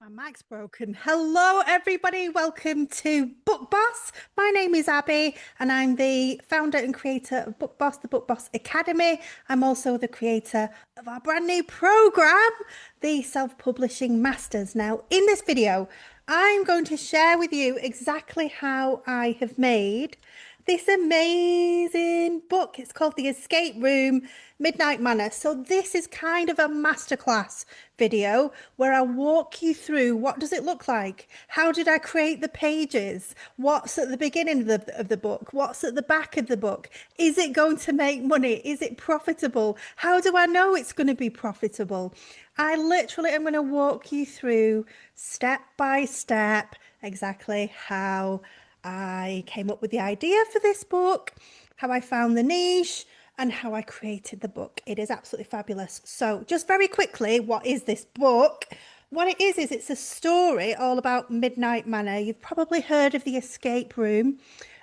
My mic's broken. Hello, everybody. Welcome to Book Boss. My name is Abby, and I'm the founder and creator of Book Boss, the Book Boss Academy. I'm also the creator of our brand new program, the Self-Publishing Masters. Now, in this video, I'm going to share with you exactly how I have made this amazing book. It's called The Escape Room Midnight Manor. So this is kind of a masterclass video where I walk you through what does it look like? How did I create the pages? What's at the beginning of the book? What's at the back of the book? Is it going to make money? Is it profitable? How do I know it's going to be profitable? I literally am going to walk you through step by step exactly how I came up with the idea for this book, how I found the niche, and how I created the book. It is absolutely fabulous. So, just very quickly, what is this book? What it is it's a story all about Midnight Manor. You've probably heard of the escape room.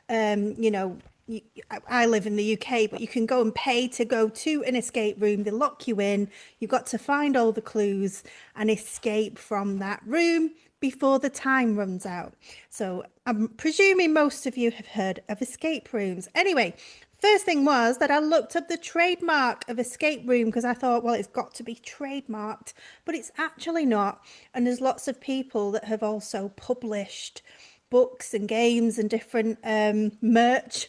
Um, you know, I live in the UK, but you can go and pay to go to an escape room. They lock you in. You've got to find all the clues and escape from that room before the time runs out. So I'm presuming most of you have heard of escape rooms. Anyway, first thing was that I looked up the trademark of escape room because I thought, well, it's got to be trademarked, but it's actually not. And there's lots of people that have also published books and games and different merch,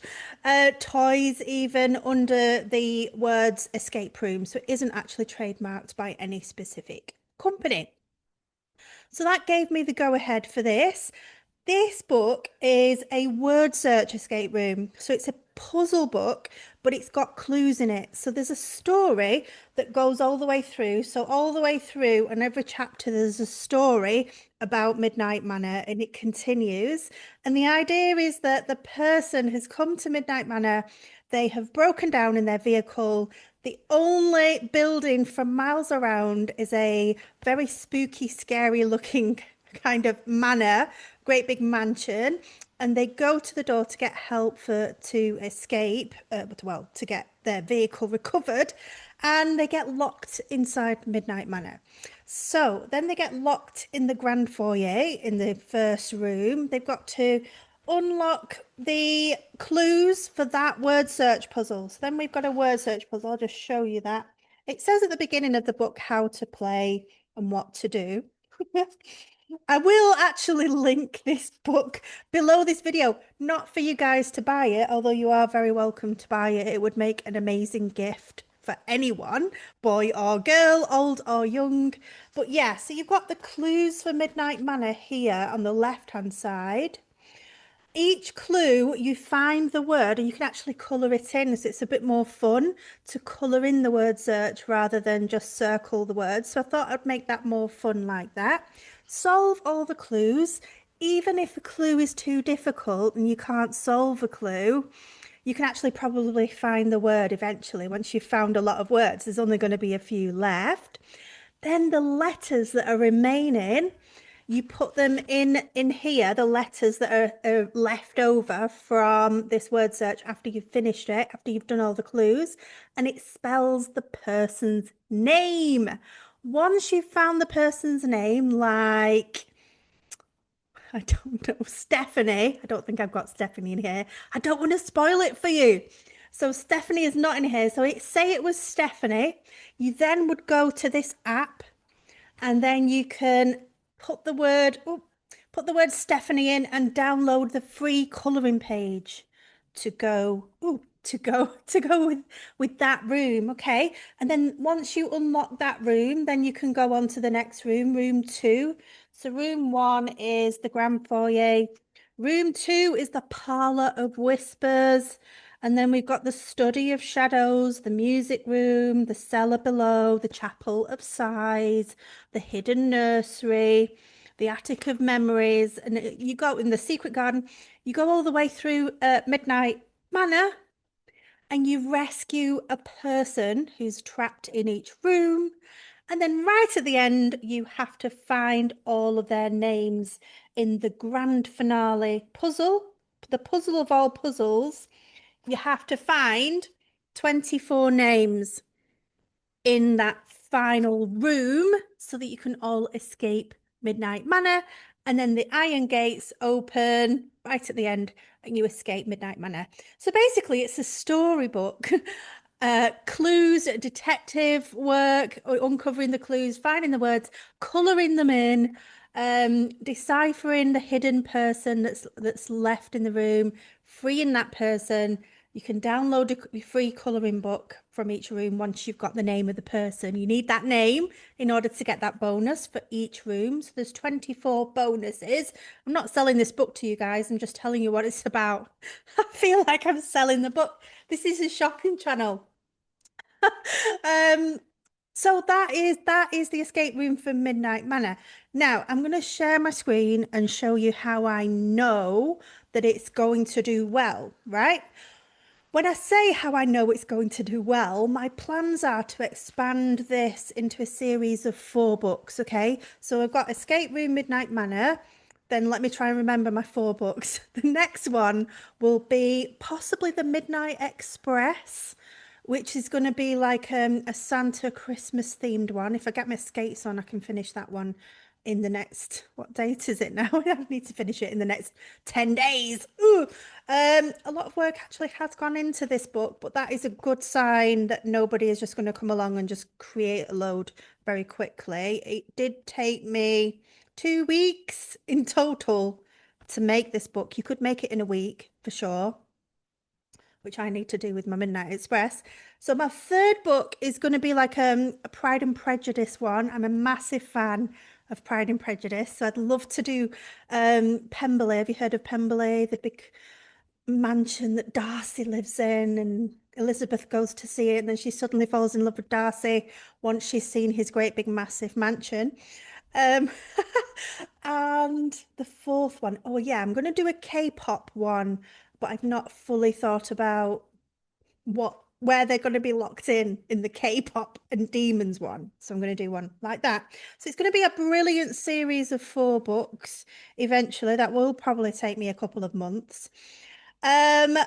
toys even under the words escape room. So it isn't actually trademarked by any specific company. So that gave me the go ahead for this. This book is a word search escape room. So it's a puzzle book, but it's got clues in it. So there's a story that goes all the way through. So all the way through, and every chapter there's a story about Midnight Manor, and it continues. And the idea is that the person has come to Midnight Manor, they have broken down in their vehicle. The only building for miles around is a very spooky, scary looking kind of manor, great big mansion, and they go to the door to get help to escape, well, to get their vehicle recovered, and they get locked inside Midnight Manor. So then they get locked in the grand foyer in the first room. They've got to unlock the clues for that word search puzzle. So then we've got a word search puzzle. I'll just show you that. It says at the beginning of the book how to play and what to do. I will actually link this book below this video, not for you guys to buy it, although you are very welcome to buy it. It would make an amazing gift for anyone, boy or girl, old or young. But yeah, so you've got the clues for Midnight Manor here on the left-hand side. Each clue, you find the word and you can actually colour it in. So it's a bit more fun to colour in the word search rather than just circle the words. So I thought I'd make that more fun like that. Solve all the clues. Even if a clue is too difficult and you can't solve a clue, you can actually probably find the word eventually. Once you've found a lot of words, there's only going to be a few left. Then the letters that are remaining, you put them in here, the letters that are left over from this word search after you've finished it, after you've done all the clues, and it spells the person's name. Once you've found the person's name, like, I don't know, Stephanie. I don't think I've got Stephanie in here. I don't want to spoil it for you. So Stephanie is not in here. So say it was Stephanie. You then would go to this app and then you can put the word put the word Stephanie in and download the free colouring page to go with that room. Okay, and then once you unlock that room, then you can go on to the next room, room 2. So room 1 is the grand foyer, room 2 is the parlour of whispers, and then we've got the study of shadows, the music room, the cellar below, the chapel of sighs, the hidden nursery, the attic of memories, and you go in the secret garden. You go all the way through Midnight Manor, and you rescue a person who's trapped in each room. And then right at the end, you have to find all of their names in the grand finale puzzle, the puzzle of all puzzles. You have to find 24 names in that final room so that you can all escape Midnight Manor, and then the iron gates open right at the end and you escape Midnight Manor. So basically, it's a storybook. Clues, detective work, uncovering the clues, finding the words, colouring them in, deciphering the hidden person that's left in the room, freeing that person. You can download a free colouring book from each room once you've got the name of the person. You need that name in order to get that bonus for each room. So there's 24 bonuses. I'm not selling this book to you guys. I'm just telling you what it's about. I feel like I'm selling the book. This is a shopping channel. Um, so that is the escape room for Midnight Manor. Now, I'm going to share my screen and show you how I know that it's going to do well, right? When I say how I know it's going to do well, my plans are to expand this into a series of 4 books, okay? So I've got Escape Room Midnight Manor. Then let me try and remember my 4 books. The next one will be possibly the Midnight Express, which is going to be like a Santa Christmas themed one. If I get my skates on, I can finish that one in the next, what date is it now? I need to finish it in the next 10 days. Ooh. A lot of work actually has gone into this book, but that is a good sign that nobody is just going to come along and just create a load very quickly. It did take me 2 weeks in total to make this book. You could make it in a week for sure, which I need to do with my Midnight Express. So my 3rd book is going to be like a Pride and Prejudice one. I'm a massive fan of Pride and Prejudice, so I'd love to do Pemberley. Have you heard of Pemberley? The big mansion that Darcy lives in, and Elizabeth goes to see it, and then she suddenly falls in love with Darcy once she's seen his great big massive mansion. Um, and the 4th one, oh yeah, I'm going to do a K-pop one, but I've not fully thought about where they're going to be locked in the K-pop and demons one. So I'm going to do one like that. So it's going to be a brilliant series of 4 books. Eventually, that will probably take me a couple of months. Um,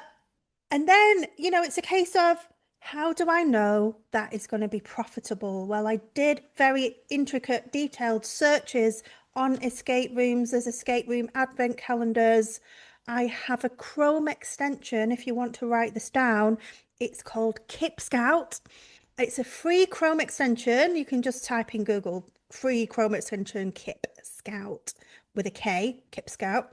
and then, it's a case of how do I know that is going to be profitable? Well, I did very intricate, detailed searches on escape rooms. There's escape room advent calendars. I have a Chrome extension if you want to write this down. It's called Kip Scout. It's a free Chrome extension. You can just type in Google free Chrome extension Kip Scout with a K, Kip Scout.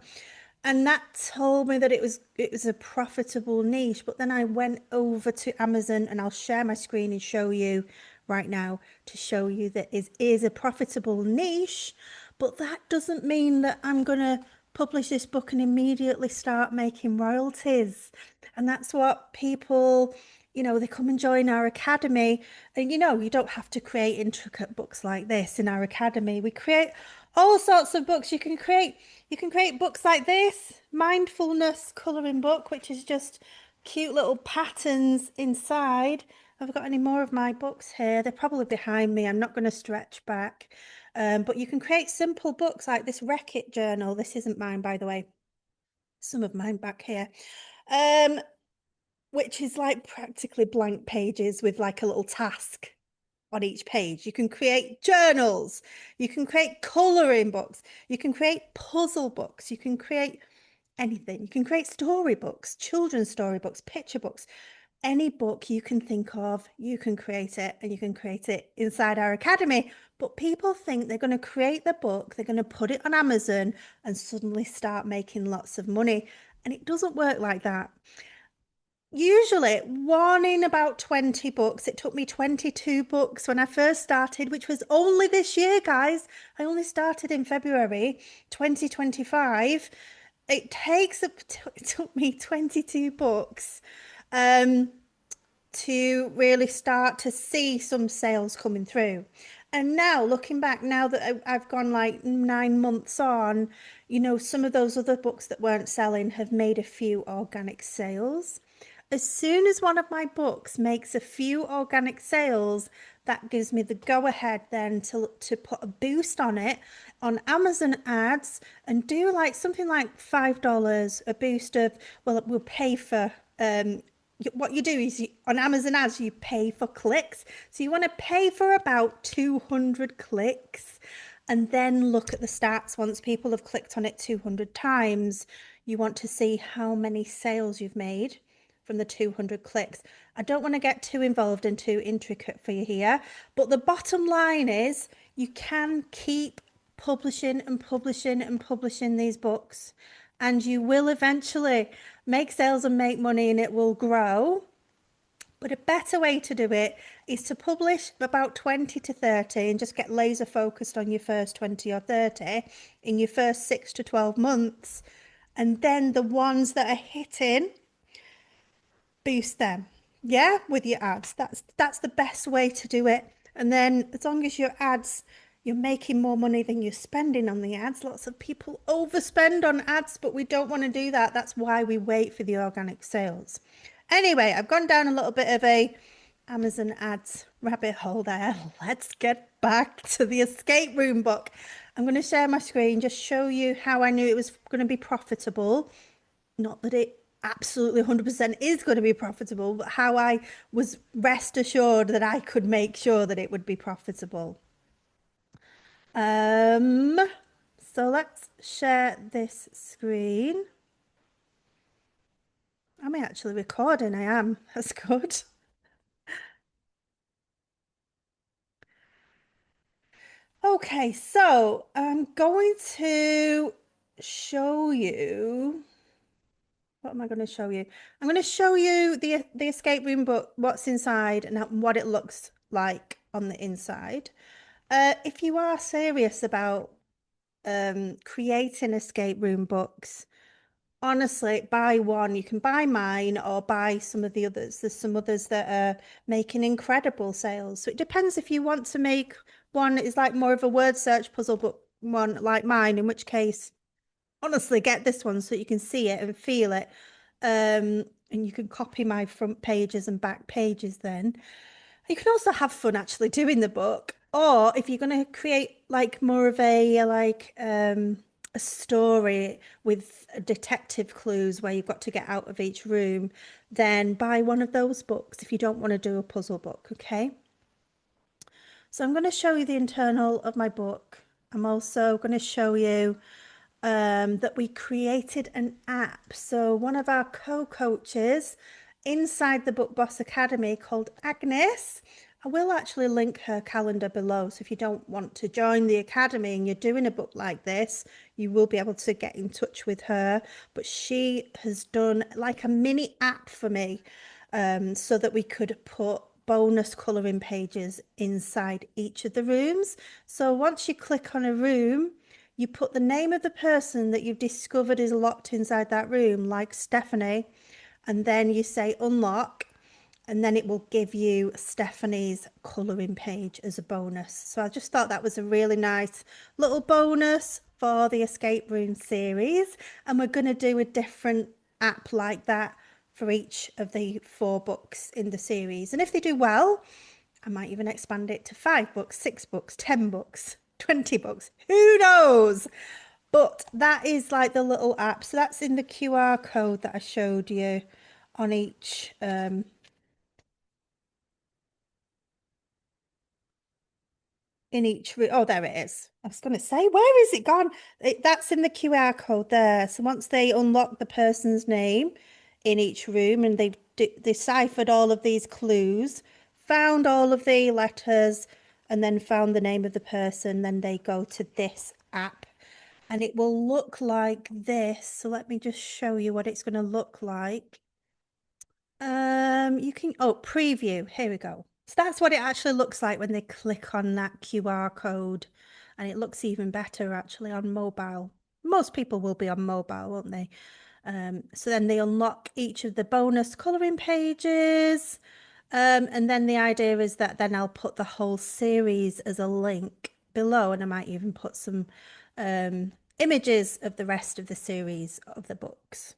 And that told me that it was a profitable niche. But then I went over to Amazon, and I'll share my screen and show you right now to show you that it is a profitable niche. But that doesn't mean that I'm going to publish this book and immediately start making royalties. And that's what people, they come and join our academy. And you don't have to create intricate books like this in our academy. We create all sorts of books. You can create books like this, mindfulness colouring book, which is just cute little patterns inside. Have I got any more of my books here? They're probably behind me. I'm not going to stretch back. But you can create simple books like this Wreck-It journal. This isn't mine, by the way. Some of mine back here. Which is like practically blank pages with like a little task on each page. You can create journals, you can create colouring books, you can create puzzle books, you can create anything. You can create storybooks, children's storybooks, picture books. Any book you can think of, you can create it, and you can create it inside our academy. But people think they're going to create the book, they're going to put it on Amazon and suddenly start making lots of money. And it doesn't work like that. Usually one in about 20 books. It took me 22 books when I first started, which was only this year, guys. I only started in February 2025. It took me 22 books to really start to see some sales coming through. And now looking back, now that I've gone like 9 months on, some of those other books that weren't selling have made a few organic sales. As soon as one of my books makes a few organic sales, that gives me the go ahead then to put a boost on it on Amazon ads and do like something like $5, a boost of, well, it will pay for, what you do is on Amazon ads, you pay for clicks. So you want to pay for about 200 clicks. and then look at the stats once people have clicked on it 200 times. You want to see how many sales you've made from the 200 clicks. I don't want to get too involved and too intricate for you here, but the bottom line is you can keep publishing and publishing and publishing these books, and you will eventually make sales and make money, and it will grow. But a better way to do it is to publish about 20 to 30 and just get laser focused on your first 20 or 30 in your first 6 to 12 months. And then the ones that are hitting, boost them. Yeah, with your ads. That's the best way to do it. And then as long as your ads, you're making more money than you're spending on the ads. Lots of people overspend on ads, but we don't want to do that. That's why we wait for the organic sales. Anyway, I've gone down a little bit of a Amazon ads rabbit hole there. Let's get back to the escape room book. I'm going to share my screen, just show you how I knew it was going to be profitable. Not that it absolutely 100% is going to be profitable, but how I was rest assured that I could make sure that it would be profitable. Um, so let's share this screen. Am I actually recording? I am. That's good. Okay, so I'm going to show you. What am I going to show you? I'm going to show you the escape room book, what's inside and what it looks like on the inside. If you are serious about creating escape room books, honestly, buy one. You can buy mine or buy some of the others. There's some others that are making incredible sales. So it depends if you want to make one that is like more of a word search puzzle book one like mine, in which case, honestly, get this one so you can see it and feel it. And you can copy my front pages and back pages then. You can also have fun actually doing the book. Or if you're going to create like more of a story with detective clues where you've got to get out of each room, then buy one of those books if you don't want to do a puzzle book, okay? So I'm going to show you the internal of my book. I'm also going to show you that we created an app. So one of our co-coaches inside the Book Boss Academy called Agnes, I will actually link her calendar below. So if you don't want to join the academy and you're doing a book like this, you will be able to get in touch with her. But she has done like a mini app for me so that we could put bonus colouring pages inside each of the rooms. So once you click on a room, you put the name of the person that you've discovered is locked inside that room, like Stephanie, and then you say unlock, and then it will give you Stephanie's colouring page as a bonus. So I just thought that was a really nice little bonus for the escape room series, and we're going to do a different app like that for each of the 4 books in the series. And if they do well, I might even expand it to 5 books, 6 books, 10 books, 20 books, who knows? But that is like the little app. So that's in the QR code that I showed you on each in each room. Oh, there it is. I was going to say, where is it gone? That's in the QR code there. So once they unlock the person's name in each room and they've deciphered all of these clues, found all of the letters, and then found the name of the person, then they go to this app and it will look like this. So let me just show you what it's going to look like. You can, oh, preview. Here we go. So that's what it actually looks like when they click on that QR code. And it looks even better actually on mobile. Most people will be on mobile, won't they? So then they unlock each of the bonus colouring pages. And then the idea is that then I'll put the whole series as a link below, and I might even put some images of the rest of the series of the books.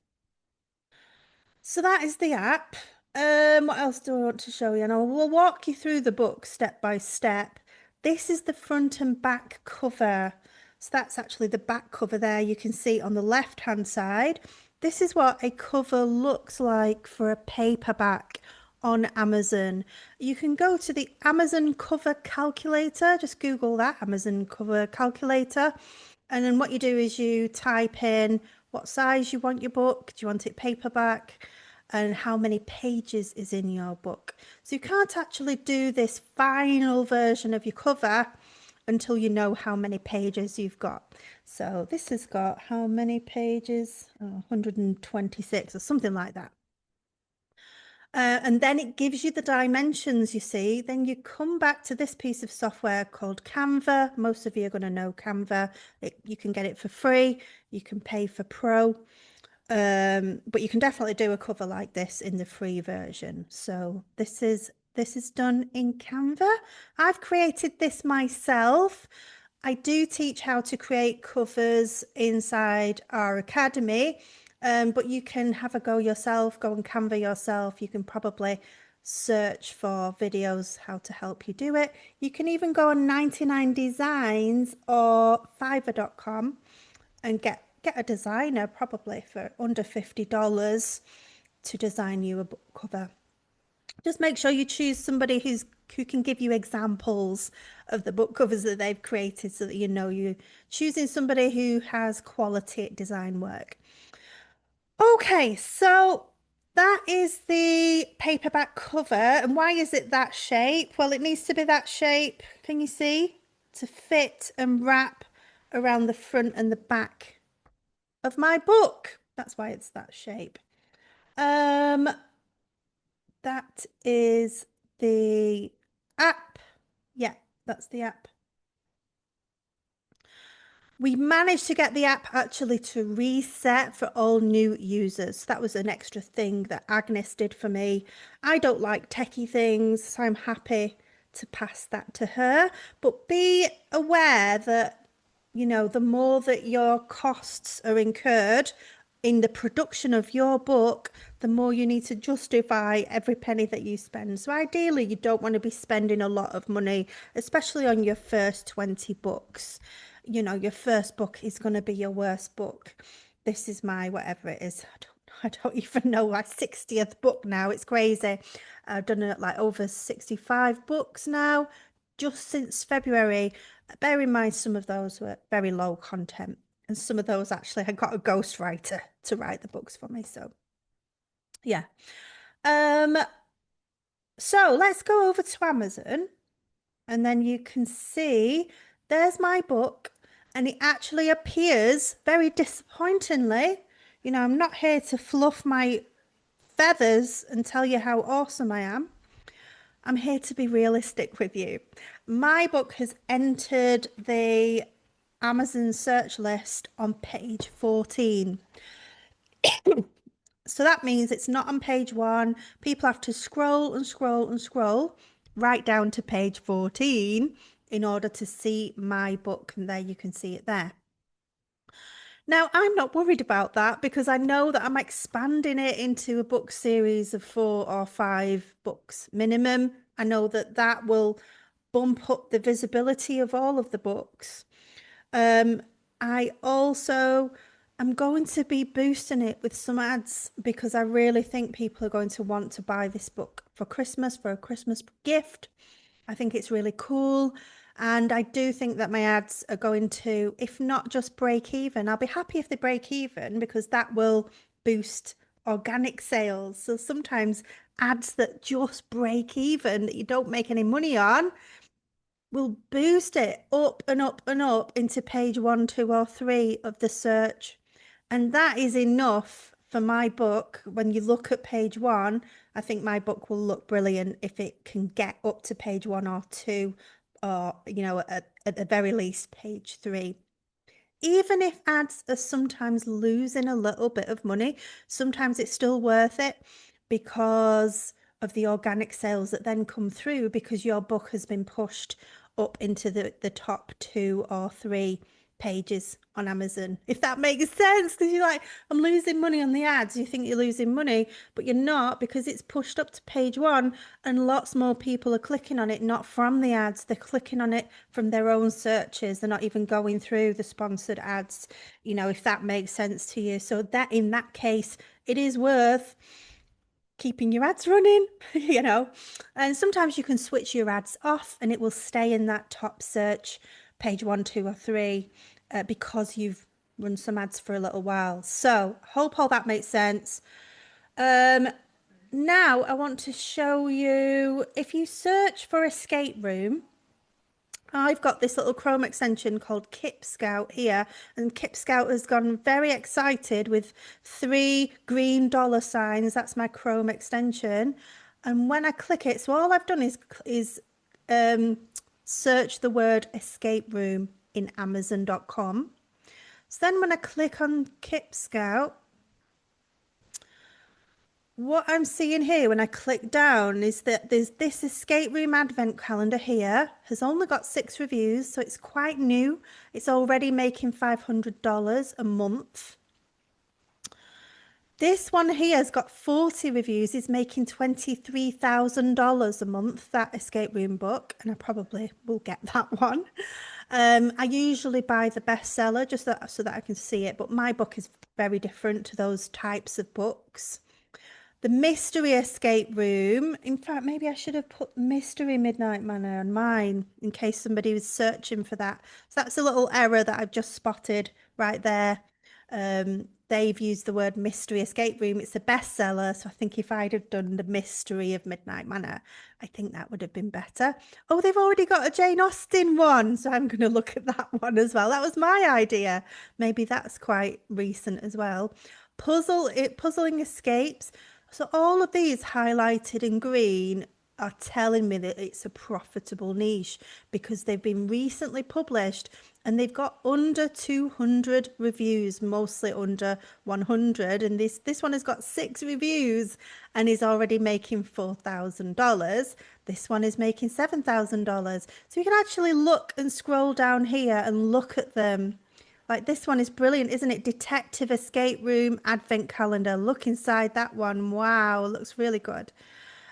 So that is the app. What else do I want to show you? And I will walk you through the book step by step. This is the front and back cover. So that's actually the back cover there. You can see on the left-hand side. This is what a cover looks like for a paperback on Amazon. You can go to the Amazon cover calculator, just Google that, Amazon cover calculator. And then what you do is you type in what size you want your book. Do you want it paperback? And how many pages is in your book. So you can't actually do this final version of your cover until you know how many pages you've got. So this has got how many pages? Oh, 126 or something like that. And then it gives you the dimensions, you see. Then you come back to this piece of software called Canva. Most of you are going to know Canva. You can get it for free. You can pay for Pro. But you can definitely do a cover like this in the free version. So this is done in Canva. I've created this myself. I do teach how to create covers inside our academy, but you can have a go yourself, go on Canva yourself. You can probably search for videos how to help you do it. You can even go on 99 Designs or Fiverr.com and get a designer probably for under $50 to design you a book cover. Just make sure you choose somebody who can give you examples of the book covers that they've created so that you know you're choosing somebody who has quality design work. Okay, so that is the paperback cover. And why is it that shape? Well, it needs to be that shape, can you see? To fit and wrap around the front and the back of my book. That's why it's that shape. That is the app. Yeah, that's the app. We managed to get the app actually to reset for all new users. That was an extra thing that Agnes did for me. I don't like techie things, so I'm happy to pass that to her. But be aware that, you know, the more that your costs are incurred in the production of your book, the more you need to justify every penny that you spend. So ideally, you don't want to be spending a lot of money, especially on your first 20 books. You know, your first book is going to be your worst book. This is my, whatever it is, I don't even know, my 60th book now. It's crazy. I've done it like over 65 books now, just since February. Bear in mind, some of those were very low content. And some of those actually, I got a ghostwriter to write the books for me. So, yeah. So let's go over to Amazon. And then you can see there's my book. And it actually appears very disappointingly. You know, I'm not here to fluff my feathers and tell you how awesome I am. I'm here to be realistic with you. My book has entered the Amazon search list on page 14. So that means it's not on page 1. People have to scroll and scroll and scroll right down to page 14 in order to see my book. And there you can see it there. Now, I'm not worried about that because I know that I'm expanding it into a book series of 4 or 5 books minimum. I know that that will bump up the visibility of all of the books. I also am going to be boosting it with some ads because I really think people are going to want to buy this book for Christmas, for a Christmas gift. I think it's really cool. And I do think that my ads are going to, if not just break even, I'll be happy if they break even because that will boost organic sales. So sometimes ads that just break even, that you don't make any money on, will boost it up and up and up into page 1, 2, or 3 of the search. And that is enough for my book. When you look at page 1, I think my book will look brilliant if it can get up to page 1 or 2, or, you know, at the very least, page 3. Even if ads are sometimes losing a little bit of money, sometimes it's still worth it because of the organic sales that then come through because your book has been pushed up into the top 2 or 3 pages on Amazon, if that makes sense. Because you're like, I'm losing money on the ads. You think you're losing money, but you're not, because it's pushed up to page 1 and lots more people are clicking on it, not from the ads. They're clicking on it from their own searches. They're not even going through the sponsored ads, you know, if that makes sense to you. So that in that case, it is worth keeping your ads running, you know. And sometimes you can switch your ads off and it will stay in that top search, page 1, 2, or 3, because you've run some ads for a little while. So hope all that makes sense. Now I want to show you, if you search for escape room, I've got this little Chrome extension called Kip Scout here, and Kip Scout has gone very excited with 3 green $ signs. That's my Chrome extension. And when I click it, so all I've done is search the word escape room in Amazon.com. So then when I click on Kip Scout, what I'm seeing here when I click down is that there's this escape room advent calendar here, has only got 6 reviews, so it's quite new. It's already making $500 a month. This one here has got 40 reviews, is making $23,000 a month, that escape room book, and I probably will get that one. I usually buy the bestseller just so that I can see it, but my book is very different to those types of books. The Mystery Escape Room. In fact, maybe I should have put Mystery Midnight Manor on mine in case somebody was searching for that. So that's a little error that I've just spotted right there. They've used the word Mystery Escape Room. It's a bestseller, so I think if I'd have done The Mystery of Midnight Manor, I think that would have been better. Oh, they've already got a Jane Austen one, so I'm going to look at that one as well. That was my idea. Maybe that's quite recent as well. Puzzling Escapes. So all of these highlighted in green are telling me that it's a profitable niche because they've been recently published and they've got under 200 reviews, mostly under 100. And this one has got 6 reviews and is already making $4,000. This one is making $7,000. So you can actually look and scroll down here and look at them. Like this one is brilliant, isn't it? Detective Escape Room Advent Calendar. Look inside that one. Wow, looks really good.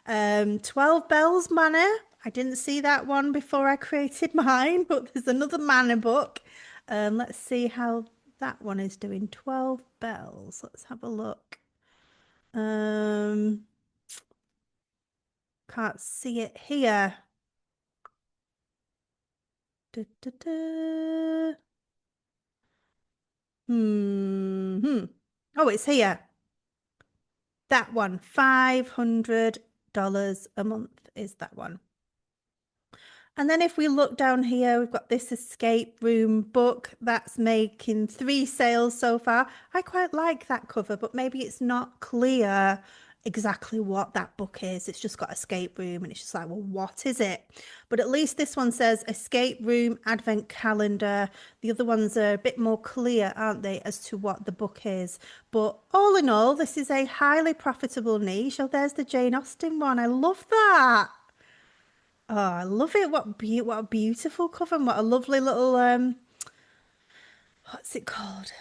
12 Bells Manor. I didn't see that one before I created mine, but there's another Manor book. Let's see how that one is doing. 12 Bells. Let's have a look. Can't see it here. Da, da, da. Oh, it's here. That one, $500 a month is that one. And then if we look down here, we've got this escape room book that's making 3 sales so far. I quite like that cover, but maybe it's not clear exactly what that book is. It's just got escape room and it's just like, well, what is it? But at least this one says escape room advent calendar. The other ones are a bit more clear, aren't they, as to what the book is. But all in all, this is a highly profitable niche. Oh, there's the Jane Austen one. I love that. Oh, I love it. What a beautiful cover and what a lovely little what's it called?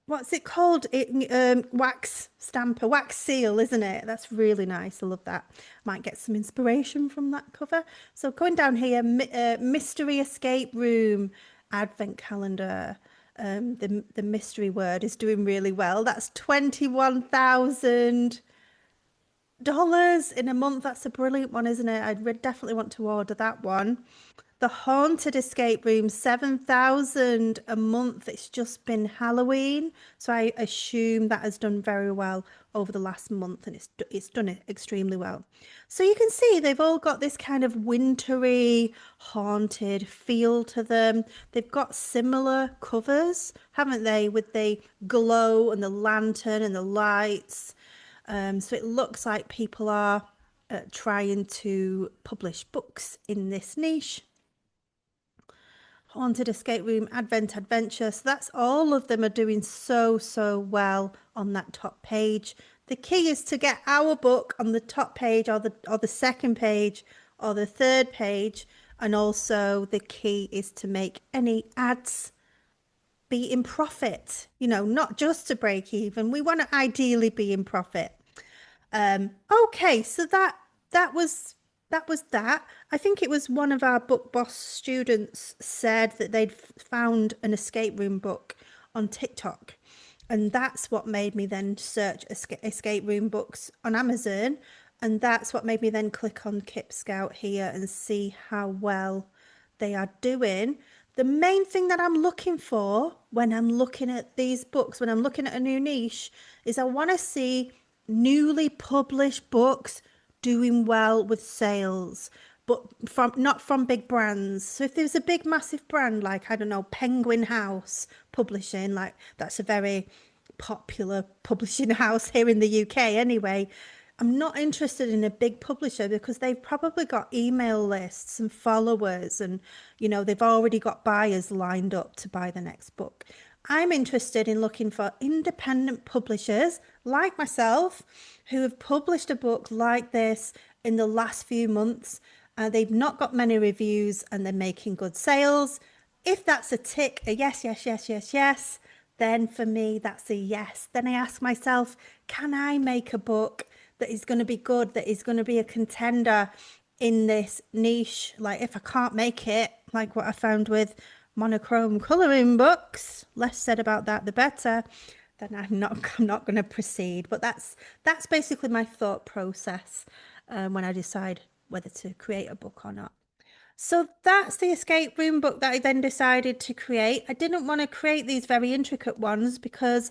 What's it called? Wax stamp, a wax seal, isn't it? That's really nice. I love that. Might get some inspiration from that cover. So going down here, Mystery Escape Room Advent Calendar. The mystery word is doing really well. That's $21,000 in a month. That's a brilliant one, isn't it? I'd definitely want to order that one. The Haunted Escape Room, 7,000 a month. It's just been Halloween, so I assume that has done very well over the last month, and it's done it extremely well. So you can see they've all got this kind of wintry, haunted feel to them. They've got similar covers, haven't they, with the glow and the lantern and the lights. So it looks like people are trying to publish books in this niche. Haunted Escape Room Advent Adventure. So that's all of them are doing so well on that top page. The key is to get our book on the top page or the second page or the third page. And also the key is to make any ads be in profit, you know, not just to break even. We want to ideally be in profit. Okay, so that was that. I think it was one of our Book Boss students said that they'd found an escape room book on TikTok. And that's what made me then search escape room books on Amazon. And that's what made me then click on Kip Scout here and see how well they are doing. The main thing that I'm looking for when I'm looking at these books, when I'm looking at a new niche, is I want to see newly published books doing well with sales, but from not from big brands. So if there's a big massive brand like, I don't know, Penguin House Publishing, like that's a very popular publishing house here in the UK anyway. I'm not interested in a big publisher because they've probably got email lists and followers, and they've already got buyers lined up to buy the next book. I'm interested in looking for independent publishers like myself who have published a book like this in the last few months. They've not got many reviews and they're making good sales. If that's a tick, a yes, yes, yes, yes, yes, then for me, that's a yes. Then I ask myself, can I make a book that is going to be good, that is going to be a contender in this niche? Like if I can't make it, like what I found with monochrome colouring books, less said about that, the better, then I'm not going to proceed. But that's basically my thought process when I decide whether to create a book or not. So that's the escape room book that I then decided to create. I didn't want to create these very intricate ones because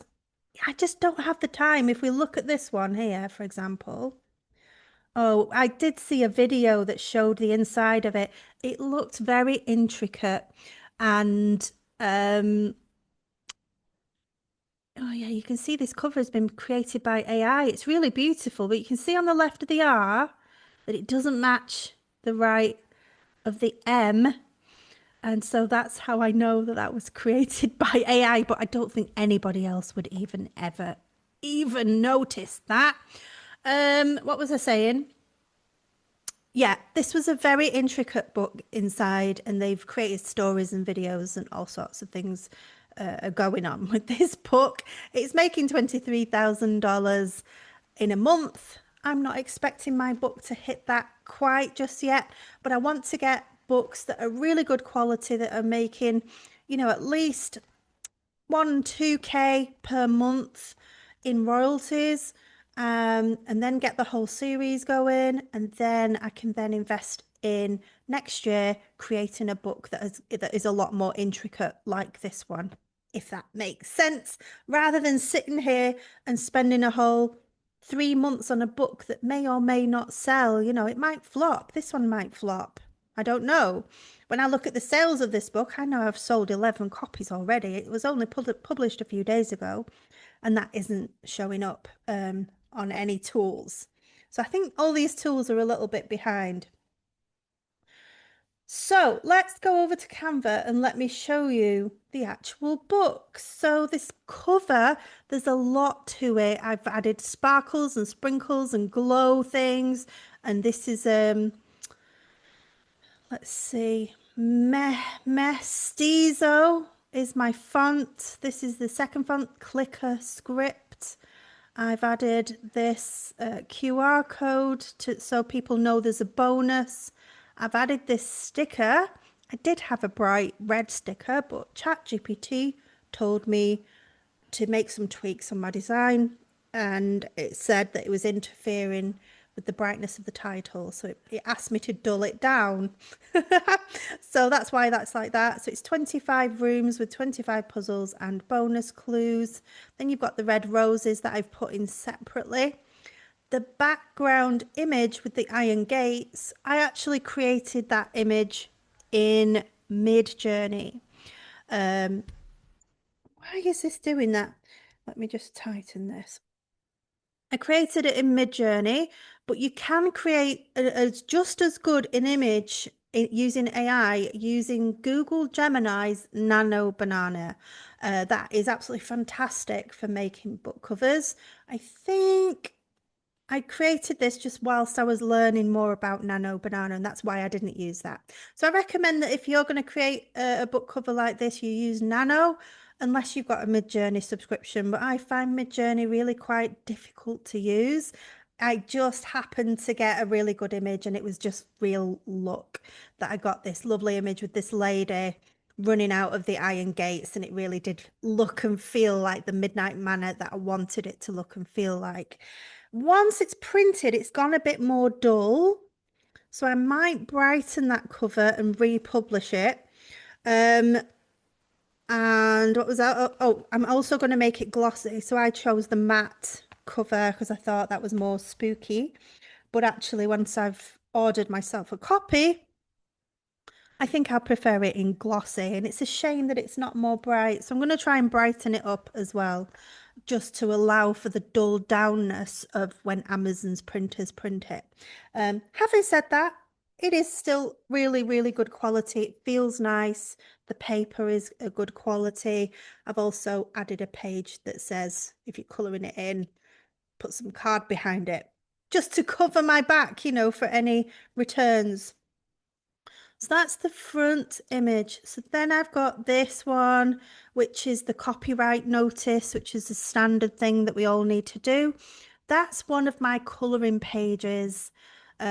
I just don't have the time. If we look at this one here, for example. Oh, I did see a video that showed the inside of it. It looked very intricate and oh yeah, you can see this cover has been created by AI. It's really beautiful, but you can see on the left of the R that it doesn't match the right of the M. And so that's how I know that that was created by AI, but I don't think anybody else would even ever even notice that. What was I saying? Yeah, this was a very intricate book inside, and they've created stories and videos and all sorts of things are going on with this book. It's making $23,000 in a month. I'm not expecting my book to hit that quite just yet, but I want to get books that are really good quality that are making, at least 2K per month in royalties, and then get the whole series going, and then I can then invest in next year creating a book that is a lot more intricate like this one, if that makes sense, rather than sitting here and spending a whole 3 months on a book that may or may not sell. It might flop. This one might flop. I don't know. When I look at the sales of this book, I know I've sold 11 copies already. It was only published a few days ago, and that isn't showing up on any tools. So I think all these tools are a little bit behind. So let's go over to Canva and let me show you the actual book. So this cover, there's a lot to it. I've added sparkles and sprinkles and glow things. And this is, let's see, Mestizo is my font. This is the second font, Clicker Script. I've added this QR code so people know there's a bonus. I've added this sticker. I did have a bright red sticker, but ChatGPT told me to make some tweaks on my design, and it said that it was interfering with the brightness of the title, so it asked me to dull it down. So that's why that's like that. So it's 25 rooms with 25 puzzles and bonus clues. Then you've got the red roses that I've put in separately. The background image with the iron gates, I actually created that image in Mid-Journey. Why is this doing that? Let me just tighten this. I created it in Mid-Journey, but you can create just as good an image using AI, using Google Gemini's Nano Banana. That is absolutely fantastic for making book covers. I think I created this just whilst I was learning more about Nano Banana, and that's why I didn't use that. So I recommend that if you're going to create a book cover like this, you use Nano, unless you've got a Mid-Journey subscription. But I find Mid-Journey really quite difficult to use. I just happened to get a really good image, and it was just real luck that I got this lovely image with this lady running out of the iron gates, and it really did look and feel like the Midnight Manor that I wanted it to look and feel like. Once it's printed, it's gone a bit more dull, so I might brighten that cover and republish it. And what was that? Oh, I'm also going to make it glossy. So I chose the matte cover because I thought that was more spooky. But actually, once I've ordered myself a copy, I think I'll prefer it in glossy. And it's a shame that it's not more bright. So I'm going to try and brighten it up as well, just to allow for the dull downness of when Amazon's printers print it. Having said that, it is still really, really good quality. It feels nice. The paper is a good quality. I've also added a page that says, if you're colouring it in, put some card behind it, just to cover my back, for any returns. So that's the front image. So then I've got this one, which is the copyright notice, which is a standard thing that we all need to do. That's one of my colouring pages,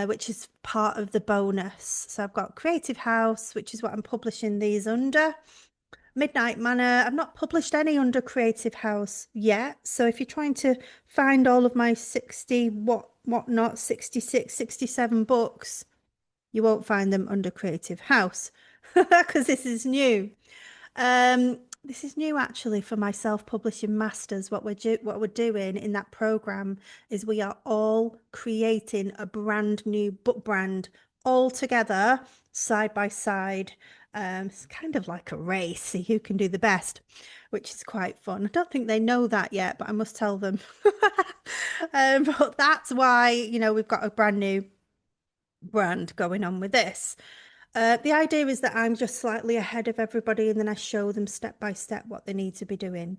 which is part of the bonus. So I've got Creative House, which is what I'm publishing these under. Midnight Manor, I've not published any under Creative House yet. So if you're trying to find all of my 60, whatnot, 66, 67 books, you won't find them under Creative House because this is new. This is new actually for my self-publishing masters. What we're doing in that program is we are all creating a brand new book brand all together, side by side. It's kind of like a race, see who can do the best, which is quite fun. I don't think they know that yet, but I must tell them. But that's why, we've got a brand new brand going on with this. The idea is that I'm just slightly ahead of everybody and then I show them step by step what they need to be doing.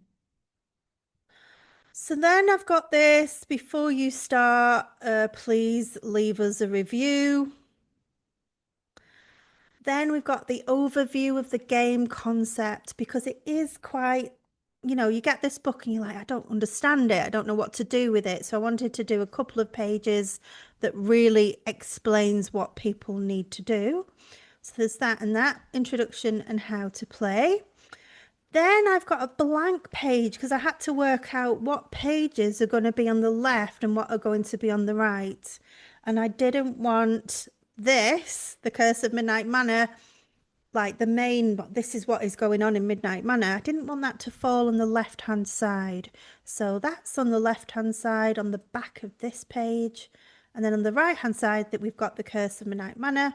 So then I've got this. Before you start, please leave us a review. Then we've got the overview of the game concept, because it is quite, you get this book and you're like, I don't understand it. I don't know what to do with it. So I wanted to do a couple of pages that really explains what people need to do. So there's that and that, introduction and how to play. Then I've got a blank page because I had to work out what pages are going to be on the left and what are going to be on the right. And I didn't want this, The Curse of Midnight Manor, like the main, this is what is going on in Midnight Manor. I didn't want that to fall on the left-hand side. So that's on the left-hand side on the back of this page. And then on the right-hand side that we've got The Curse of Midnight Manor.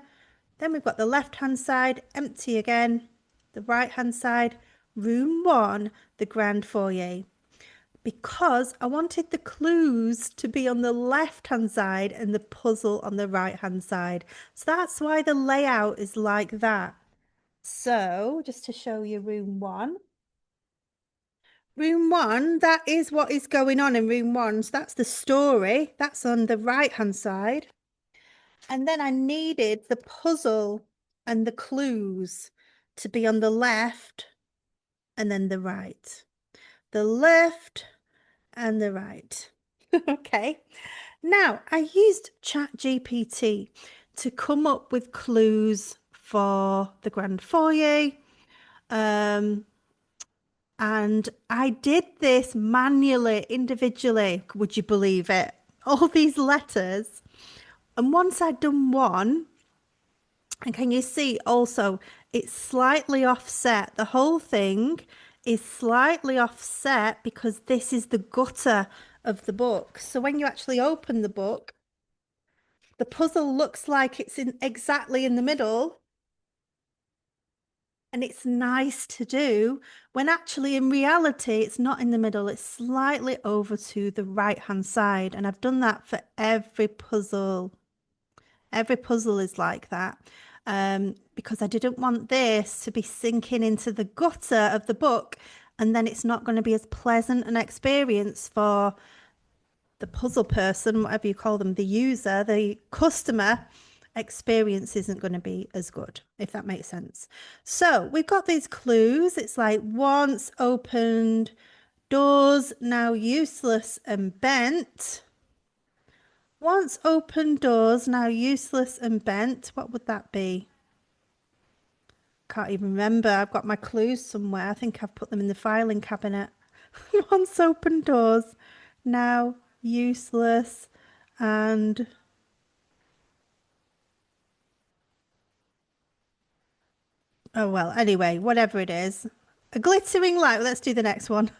Then we've got the left-hand side, empty again. The right-hand side, room 1, the grand foyer. Because I wanted the clues to be on the left-hand side and the puzzle on the right-hand side. So that's why the layout is like that. So just to show you room 1. Room 1, that is what is going on in room 1. So that's the story. That's on the right-hand side. And then I needed the puzzle and the clues to be on the left and then the right. The left and the right. Okay. Now, I used ChatGPT to come up with clues for the grand foyer. And I did this manually, individually. Would you believe it? All these letters. And once I'd done one, and can you see also it's slightly offset? The whole thing is slightly offset because this is the gutter of the book. So when you actually open the book, the puzzle looks like it's exactly in the middle. And it's nice to do when actually in reality, it's not in the middle. It's slightly over to the right-hand side. And I've done that for every puzzle. Every puzzle is like that. Because I didn't want this to be sinking into the gutter of the book, and then it's not going to be as pleasant an experience for the puzzle person, whatever you call them, the user, the customer. Experience isn't going to be as good, if that makes sense. So we've got these clues. It's like once opened, doors now useless and bent. Once open, doors now useless and bent. What would that be? Can't even remember. I've got my clues somewhere. I think I've put them in the filing cabinet. Once open doors, now useless. And oh well, anyway, whatever it is. A glittering light. Let's do the next one.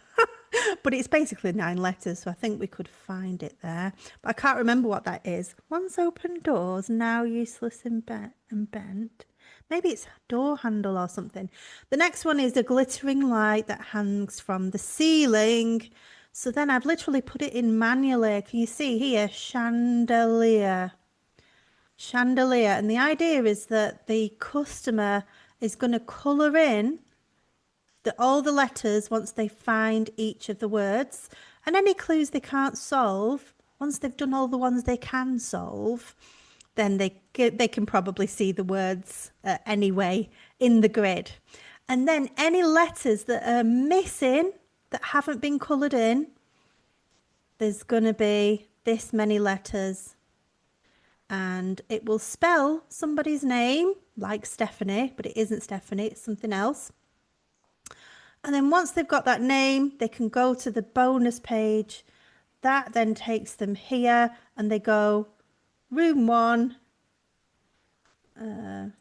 But it's basically 9 letters, so I think we could find it there. But I can't remember what that is. Once open doors, now useless and bent. Maybe it's door handle or something. The next one is a glittering light that hangs from the ceiling. So then I've literally put it in manually. Can you see here? Chandelier. Chandelier. And the idea is that the customer is going to colour in all the letters once they find each of the words, and any clues they can't solve. Once they've done all the ones they can solve, then they can probably see the words anyway in the grid. And then any letters that are missing, that haven't been coloured in, there's going to be this many letters, and it will spell somebody's name like Stephanie, but it isn't Stephanie, it's something else. And then once they've got that name, they can go to the bonus page. That then takes them here, and they go room one, room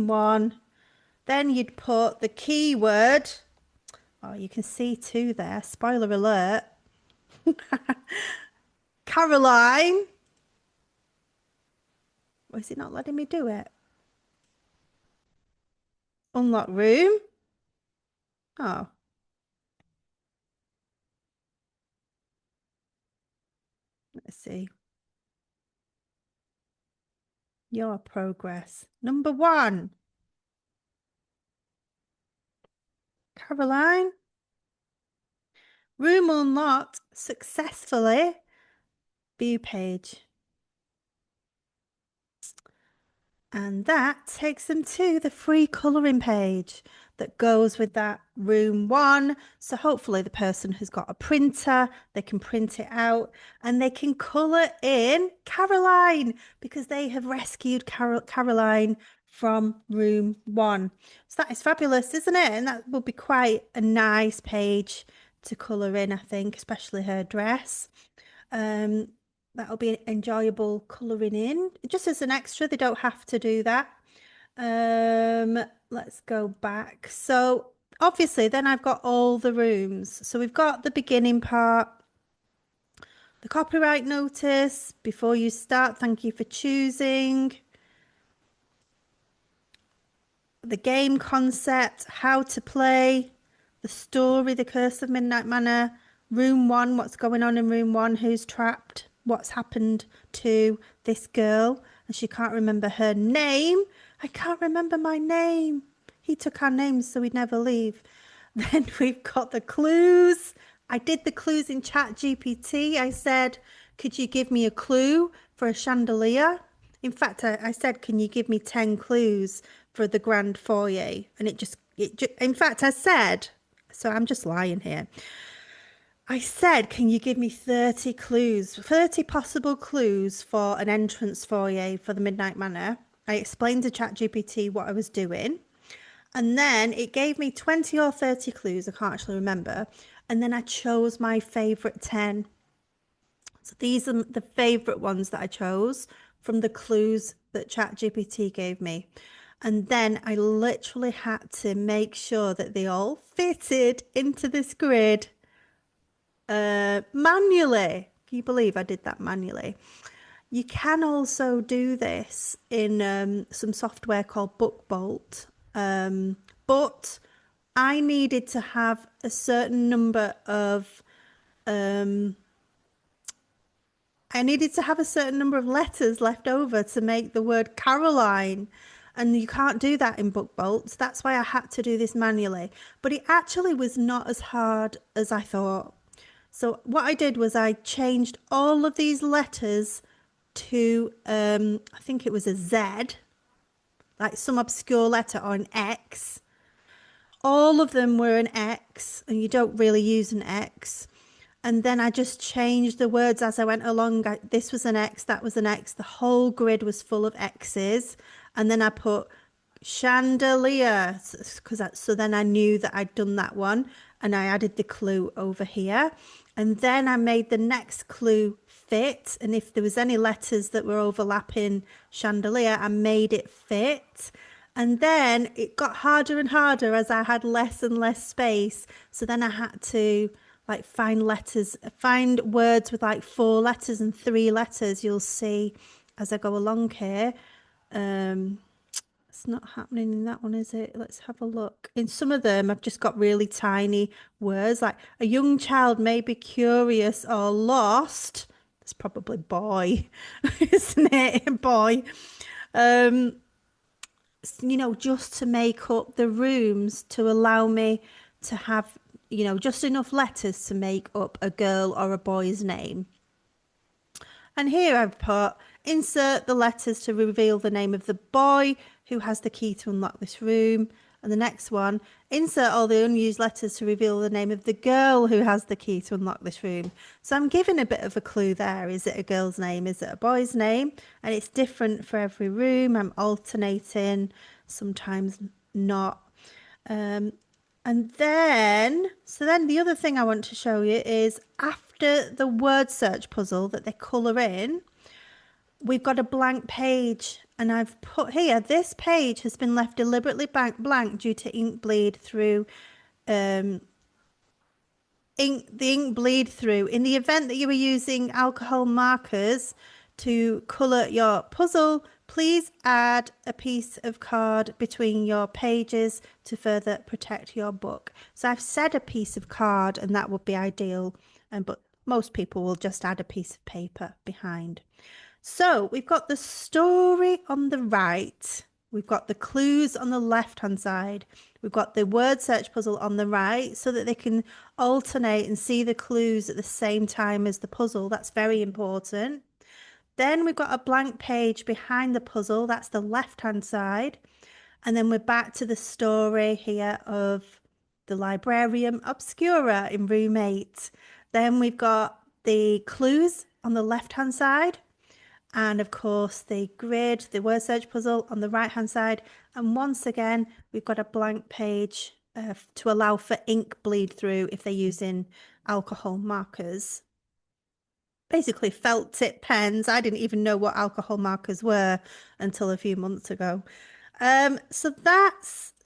one. Then you'd put the keyword. Oh, you can see two there. Spoiler alert. Caroline. Why is it not letting me do it? Unlock room. Oh, let's see. Your progress. Number 1. Caroline. Room unlocked successfully. View page. And that takes them to the free colouring page that goes with that room 1. So hopefully the person has got a printer, they can print it out and they can colour in Caroline, because they have rescued Caroline from room 1. So that is fabulous, isn't it? And that will be quite a nice page to colour in, I think, especially her dress. That'll be enjoyable colouring in. Just as an extra, they don't have to do that. Let's go back. So obviously then I've got all the rooms. So we've got the beginning part, the copyright notice, before you start, thank you for choosing, the game concept, how to play, the story, the Curse of Midnight Manor, room 1, what's going on in room 1, who's trapped, what's happened to this girl, and she can't remember her name. I can't remember my name. He took our names so we'd never leave. Then we've got the clues. I did the clues in ChatGPT. I said, could you give me a clue for a chandelier? In fact, I said, can you give me 10 clues for the grand foyer? And in fact, I said, so I'm just lying here. I said, can you give me 30 clues, 30 possible clues for an entrance foyer for the Midnight Manor? I explained to ChatGPT what I was doing. And then it gave me 20 or 30 clues. I can't actually remember. And then I chose my favourite 10. So these are the favourite ones that I chose from the clues that ChatGPT gave me. And then I literally had to make sure that they all fitted into this grid manually. Can you believe I did that manually? You can also do this in some software called BookBolt. But I needed to have a certain number of letters left over to make the word Caroline. And you can't do that in BookBolt. That's why I had to do this manually. But it actually was not as hard as I thought. So what I did was I changed all of these letters to, I think it was a Z, like some obscure letter, or an X. All of them were an X, and you don't really use an X. And then I just changed the words as I went along. This was an X, that was an X. The whole grid was full of X's. And then I put chandelier, because so then I knew that I'd done that one, and I added the clue over here, and then I made the next clue fit, and if there was any letters that were overlapping chandelier, I made it fit. And then it got harder and harder as I had less and less space. So then I had to like find letters, find words with like 4 letters and 3 letters. You'll see as I go along here. Um, it's not happening in that one, is it? Let's have a look. In some of them, I've just got really tiny words, like a young child may be curious or lost. It's probably boy, isn't it? Boy. Um, just to make up the rooms to allow me to have, just enough letters to make up a girl or a boy's name. And here I've put insert the letters to reveal the name of the boy who has the key to unlock this room. And the next one, insert all the unused letters to reveal the name of the girl who has the key to unlock this room. So I'm giving a bit of a clue there. Is it a girl's name? Is it a boy's name? And it's different for every room. I'm alternating, sometimes not. Um, so then the other thing I want to show you is after the word search puzzle that they colour in, we've got a blank page, and I've put here, this page has been left deliberately blank due to ink bleed through. The ink bleed through. In the event that you were using alcohol markers to colour your puzzle, please add a piece of card between your pages to further protect your book. So I've said a piece of card, and that would be ideal, but most people will just add a piece of paper behind. So we've got the story on the right. We've got the clues on the left-hand side. We've got the word search puzzle on the right so that they can alternate and see the clues at the same time as the puzzle. That's very important. Then we've got a blank page behind the puzzle. That's the left-hand side. And then we're back to the story here of the Librarium Obscura in room 8. Then we've got the clues on the left-hand side. And of course, the grid, the word search puzzle on the right-hand side. And once again, we've got a blank page to allow for ink bleed through if they're using alcohol markers. Basically felt tip pens. I didn't even know what alcohol markers were until a few months ago. So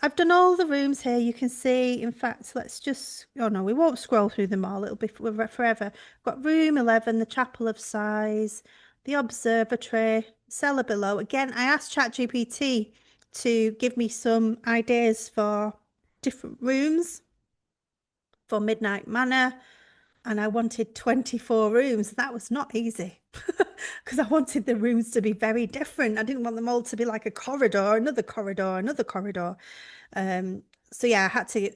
I've done all the rooms here. You can see, in fact, oh no, we won't scroll through them all. It'll be forever. We've got room 11, the Chapel of Sighs, the observatory, cellar below. Again, I asked ChatGPT to give me some ideas for different rooms for Midnight Manor, and I wanted 24 rooms. That was not easy because I wanted the rooms to be very different. I didn't want them all to be like a corridor, another corridor, another corridor. So yeah, I had to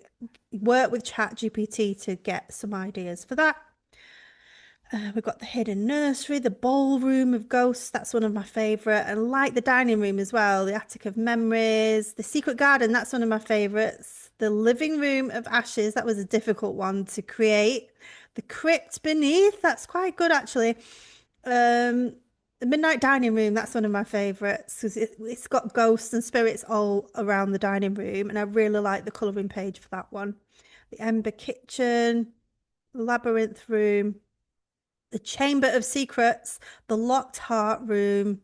work with ChatGPT to get some ideas for that. We've got the hidden nursery, the ballroom of ghosts. That's one of my favourite. And like the dining room as well, the attic of memories, the secret garden. That's one of my favourites. The living room of ashes. That was a difficult one to create. The crypt beneath. That's quite good actually. The midnight dining room. That's one of my favourites because it's got ghosts and spirits all around the dining room, and I really like the colouring page for that one. The ember kitchen, the labyrinth room, the Chamber of Secrets, the Locked Heart Room,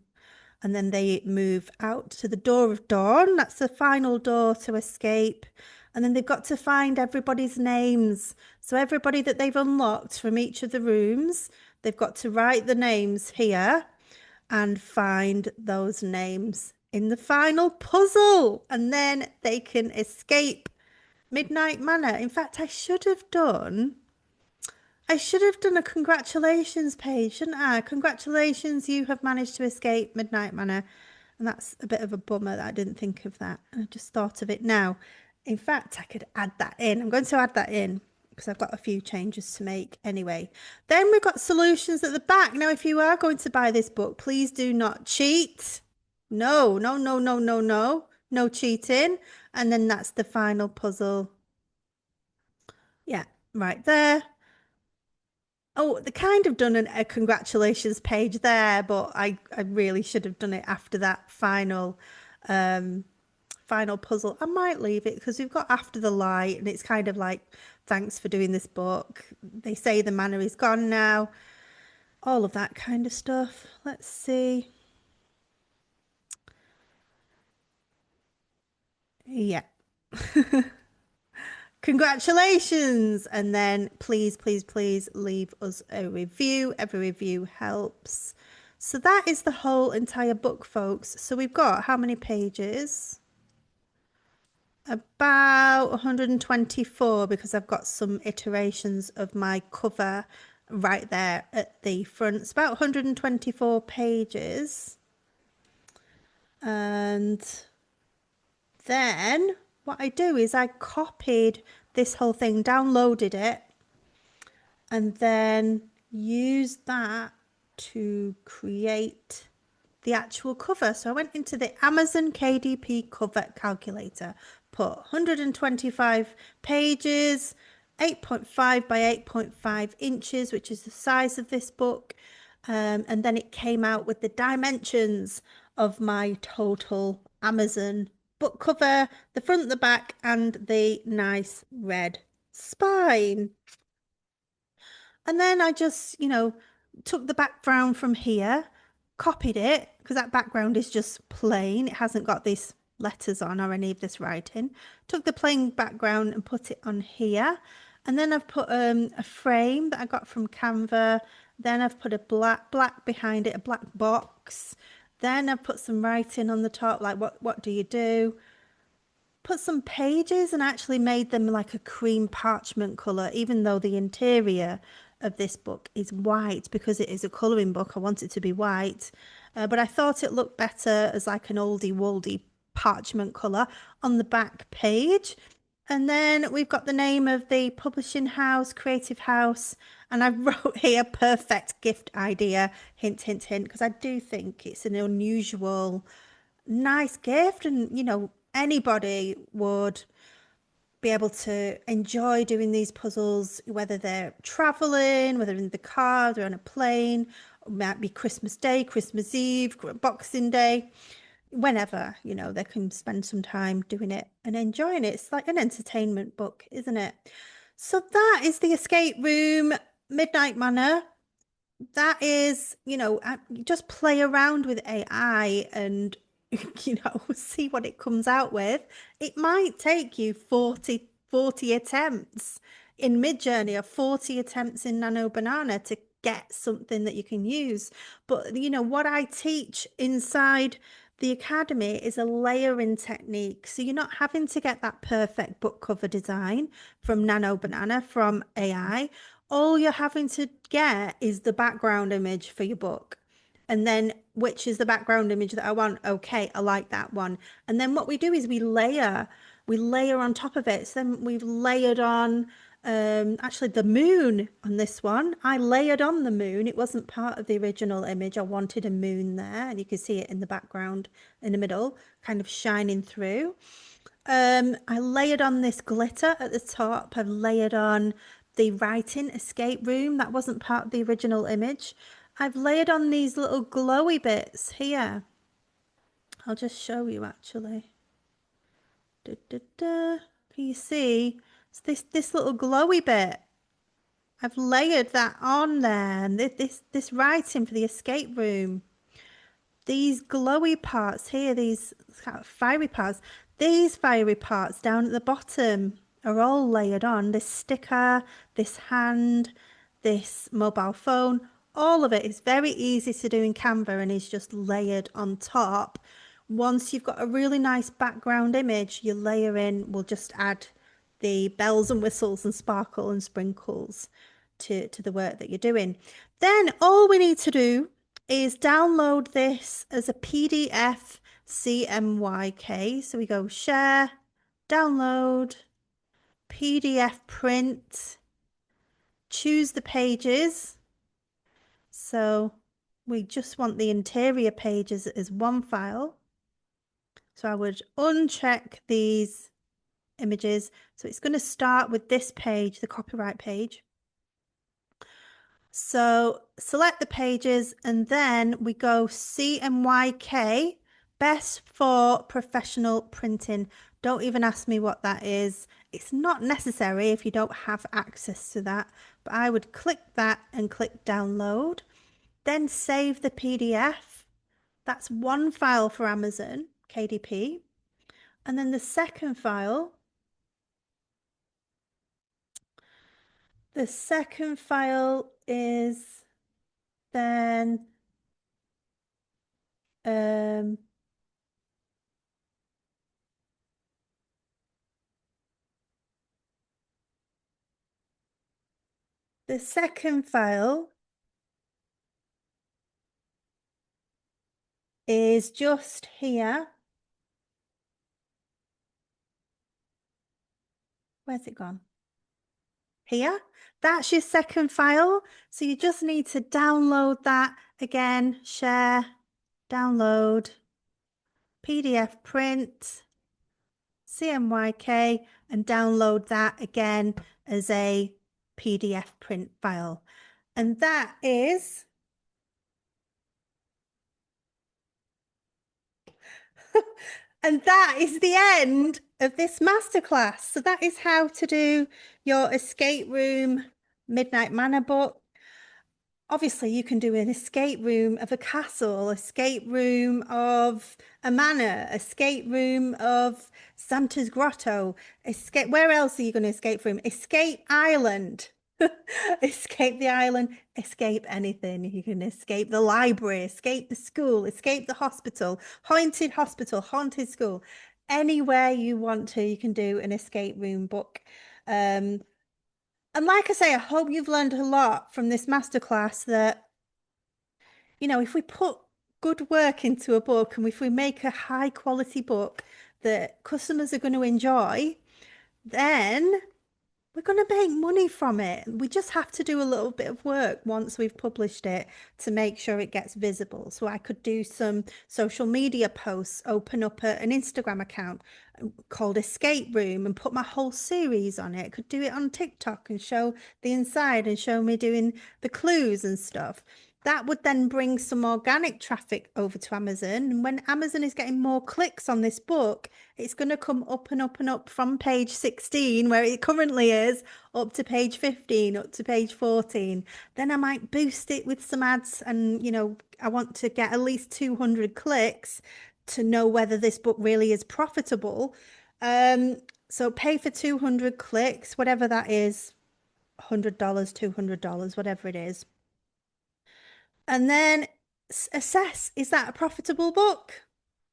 and then they move out to the Door of Dawn. That's the final door to escape. And then they've got to find everybody's names. So everybody that they've unlocked from each of the rooms, they've got to write the names here and find those names in the final puzzle. And then they can escape Midnight Manor. In fact, I should have done a congratulations page, shouldn't I? Congratulations, you have managed to escape Midnight Manor. And that's a bit of a bummer that I didn't think of that. I just thought of it now. In fact, I could add that in. I'm going to add that in because I've got a few changes to make anyway. Then we've got solutions at the back. Now, if you are going to buy this book, please do not cheat. No, no, no, no, no, no. No cheating. And then that's the final puzzle. Yeah, right there. Oh, they kind of done a congratulations page there, but I really should have done it after that final final puzzle. I might leave it because we've got After the Light and it's kind of like, thanks for doing this book. They say the manor is gone now. All of that kind of stuff. Let's see. Yeah. Congratulations. And then please, please, please leave us a review. Every review helps. So that is the whole entire book, folks. So we've got how many pages? About 124 because I've got some iterations of my cover right there at the front. It's about 124 pages. And then what I do is I copied this whole thing, downloaded it, and then used that to create the actual cover. So I went into the Amazon KDP cover calculator, put 125 pages, 8.5 by 8.5 inches, which is the size of this book. And then it came out with the dimensions of my total Amazon book cover, the front, the back, and the nice red spine. And then I just, took the background from here, copied it, because that background is just plain. It hasn't got these letters on or any of this writing. Took the plain background and put it on here. And then I've put a frame that I got from Canva. Then I've put a black behind it, a black box. Then I've put some writing on the top, like what do you do? Put some pages and actually made them like a cream parchment color, even though the interior of this book is white because it is a coloring book. I want it to be white, but I thought it looked better as like an oldie woldy parchment color on the back page. And then we've got the name of the publishing house, Creative House, and I wrote here perfect gift idea, hint, hint, hint, because I do think it's an unusual, nice gift, and anybody would be able to enjoy doing these puzzles, whether they're traveling, whether in the car, they're on a plane, it might be Christmas Day, Christmas Eve, Boxing Day, whenever, they can spend some time doing it and enjoying it. It's like an entertainment book, isn't it? So that is the Escape Room Midnight Manor. That is, just play around with AI and, see what it comes out with. It might take you 40 attempts in Midjourney or 40 attempts in Nano Banana to get something that you can use. But, what I teach inside the Academy is a layering technique. So you're not having to get that perfect book cover design from Nano Banana, from AI. All you're having to get is the background image for your book. And then which is the background image that I want? Okay, I like that one. And then what we do is we layer on top of it. So then we've layered on actually the moon on this one. I layered on the moon. It wasn't part of the original image. I wanted a moon there, and you can see it in the background in the middle, kind of shining through. I layered on this glitter at the top. I've layered on the writing Escape Room. That wasn't part of the original image. I've layered on these little glowy bits here. I'll just show you actually. Da, da, da. Can you see? It's this little glowy bit. I've layered that on there, and this writing for the escape room. These glowy parts here, these kind of fiery parts, these fiery parts down at the bottom are all layered on. This sticker, this hand, this mobile phone, all of it is very easy to do in Canva and is just layered on top. Once you've got a really nice background image, your layering will just add the bells and whistles and sparkle and sprinkles to the work that you're doing. Then all we need to do is download this as a PDF CMYK. So we go share, download, PDF print, choose the pages. So we just want the interior pages as one file. So I would uncheck these images. So it's going to start with this page, the copyright page. So select the pages and then we go CMYK Best for professional printing. Don't even ask me what that is. It's not necessary if you don't have access to that, but I would click that and click download, then save the PDF. That's one file for Amazon, KDP. And then the second file is then um, the second file is just here. Where's it gone? Here. That's your second file. So you just need to download that again, share, download, PDF print, CMYK, and download that again as a PDF print file. And that is and that is the end of this masterclass. So that is how to do your escape room Midnight Manor book. Obviously, you can do an escape room of a castle, escape room of a manor, escape room of Santa's grotto, escape. Where else are you going to escape from? Escape island. Escape the island, escape anything. You can escape the library, escape the school, escape the hospital, haunted school. Anywhere you want to, you can do an escape room book. And like I say, I hope you've learned a lot from this masterclass that, if we put good work into a book and if we make a high quality book that customers are going to enjoy, then we're going to make money from it. We just have to do a little bit of work once we've published it to make sure it gets visible. So I could do some social media posts, open up an Instagram account called Escape Room and put my whole series on it. I could do it on TikTok and show the inside and show me doing the clues and stuff. That would then bring some organic traffic over to Amazon. And when Amazon is getting more clicks on this book, it's going to come up and up and up from page 16, where it currently is, up to page 15, up to page 14. Then I might boost it with some ads. And, I want to get at least 200 clicks to know whether this book really is profitable. So pay for 200 clicks, whatever that is, $100, $200, whatever it is. And then assess, is that a profitable book?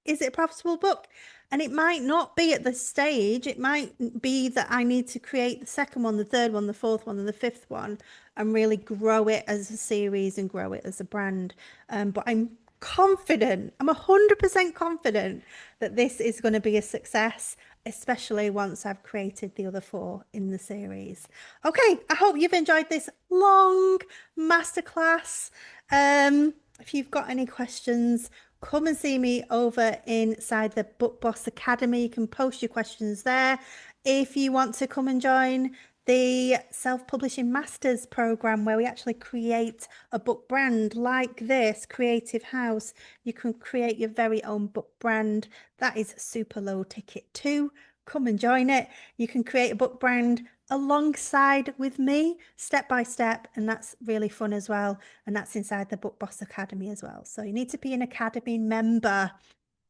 Is it a profitable book? And it might not be at this stage. It might be that I need to create the second one, the third one, the fourth one, and the fifth one, and really grow it as a series and grow it as a brand. But I'm confident, I'm 100% confident that this is going to be a success, especially once I've created the other 4 in the series. Okay, I hope you've enjoyed this long masterclass. If you've got any questions, come and see me over inside the Book Boss Academy. You can post your questions there. If you want to come and join the Self-Publishing Masters program, where we actually create a book brand like this, Creative House, you can create your very own book brand. That is super low ticket too. Come and join it. You can create a book brand alongside with me, step by step, and that's really fun as well. And that's inside the Book Boss Academy as well. So you need to be an Academy member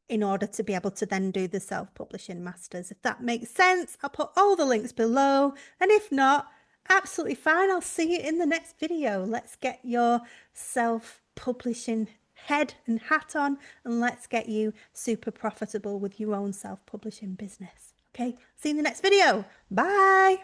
in order to be able to then do the Self-Publishing Masters. If that makes sense, I'll put all the links below. And if not, absolutely fine. I'll see you in the next video. Let's get your self-publishing head and hat on, and let's get you super profitable with your own self-publishing business. Okay, see you in the next video. Bye.